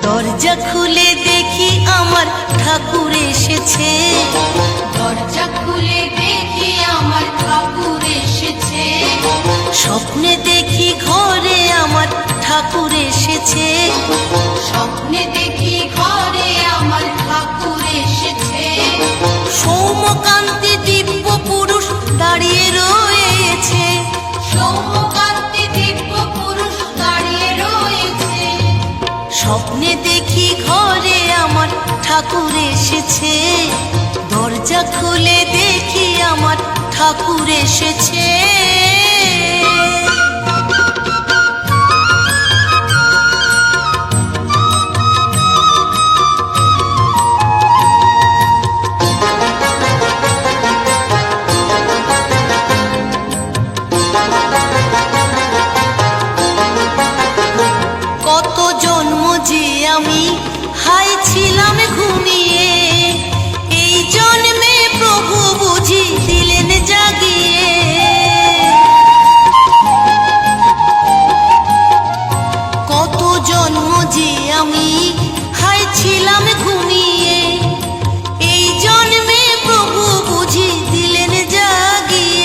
দরজা খুলে দেখি আমার ঠাকুর এসেছে, দরজা খুলে দেখি আমার ঠাকুর এসেছে। স্বপ্নে দেখি ঘরে আমার ঠাকুর এসেছে, স্বপ্নে দেখি ঘরে আমার ঠাকুর এসেছে। সৌম্যকান্তি দিব্য পুরুষ দাঁড়িয়ে রয়েছে, সৌম্যকান্তি দিব্য পুরুষ দাঁড়িয়ে রয়েছে। স্বপ্নে দেখি ঘরে আমার ঠাকুর এসেছে, দরজা খুলে দেখি আমার ঠাকুর এসেছে। কত জন্ম যে আমি হাই ছিলাম ঘুমিয়ে, এই জন্মে প্রভু বুঝি দিলেন জাগিয়ে। কত জন্ম যে আমি হাই ছিলাম ঘুমিয়ে, এই জন্মে প্রভু বুঝি দিলেন জাগিয়ে।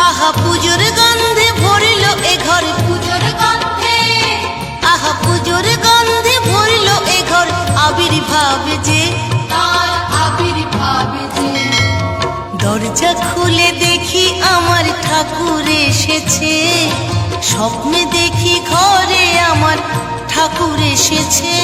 আহা পুজোর গন্ধে ভরিল এ ঘর, পুজোর গন্ধে, আহা পুজোর গন্ধে ভরিল এ ঘর, আবির্ভাব যে তার আবির্ভাব যে। দরজা খুলে দেখি আমার ঠাকুর এসেছে, স্বপ্নে দেখি ঘরে আমার ঠাকুর এসেছে।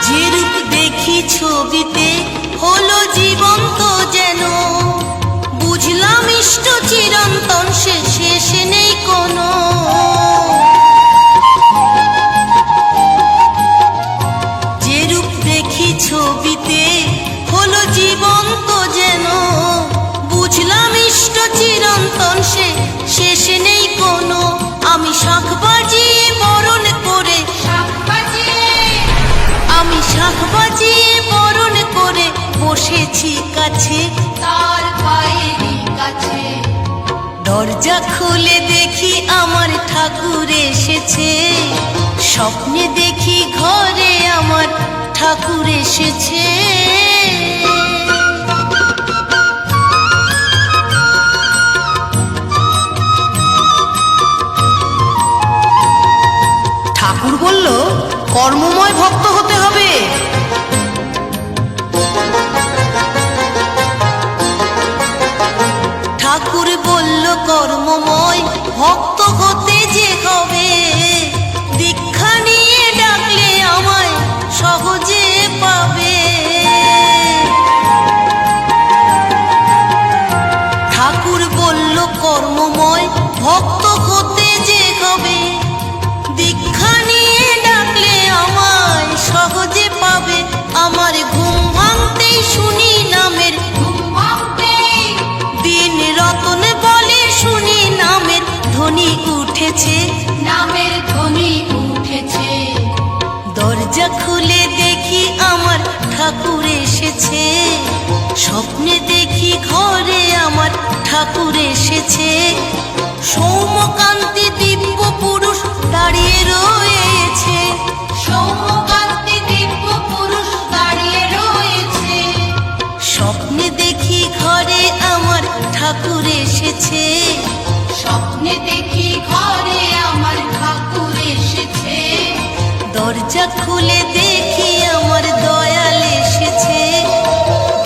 যে রূপ দেখি ছবিতে হলো জীবন্ত যেন, বুঝলাম ইষ্ট চিরন্তন সে শেষ নেই কোনো। যে রূপ দেখি ছবিতে হলো জীবন্ত যেন, বুঝলাম ইষ্ট চিরন্তন সে শেষ নেই কোনো। আমি শাঁখ বাজিয়ে বরণ করে, শাঁখ বাজিয়ে, আমি শাঁখ বাজিয়ে বরণ করে বসেছি কাছে, তার পায়েরই কাছে। দরজা খুলে দেখি আমার ঠাকুর এসেছে, স্বপ্নে দেখি ঘরে আমার ঠাকুর এসেছে। ঠাকুর বলল কর্মময় ভক্ত হতে হবে। ঠাকুর বলল কর্মময় ভক্ত হতে যে হবে, দীক্ষা নিয়ে ডাকলে আমায় সহজে পাবে। ঠাকুর বলল কর্মময় ভক্ত হতে যে হবে, দীক্ষা নিয়ে ডাকলে আমায় সহজে পাবে। আমার ঘুম ভাঙতেই শুনি নামের, ঘুম ভাঙতেই দিন রতন বলে শুনি নামের ধ্বনি উঠেছে, নামের ধ্বনি উঠেছে। দরজা খুলে দেখি আমার ঠাকুর এসেছে, স্বপ্নে দেখি ঘরে আমার ঠাকুর এসেছে। সৌম্যকান্তি দিব্য পুরুষ দাঁড়িয়ে রয়েছে, সৌম্যকান্তি দিব্য পুরুষ দাঁড়িয়ে রয়েছে। স্বপ্নে দেখি ঘরে আমার ঠাকুর এসেছে, স্বপ্নে দেখি ঘরে আমার ঠাকুর এসেছে। দরজা খুলে দেখি আমার দয়াল এসেছে,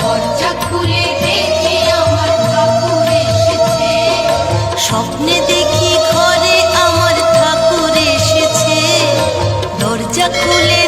দরজা খুলে দেখি আমার ঠাকুর এসেছে। স্বপ্নে দেখি ঘরে আমার ঠাকুর এসেছে, দরজা খুলে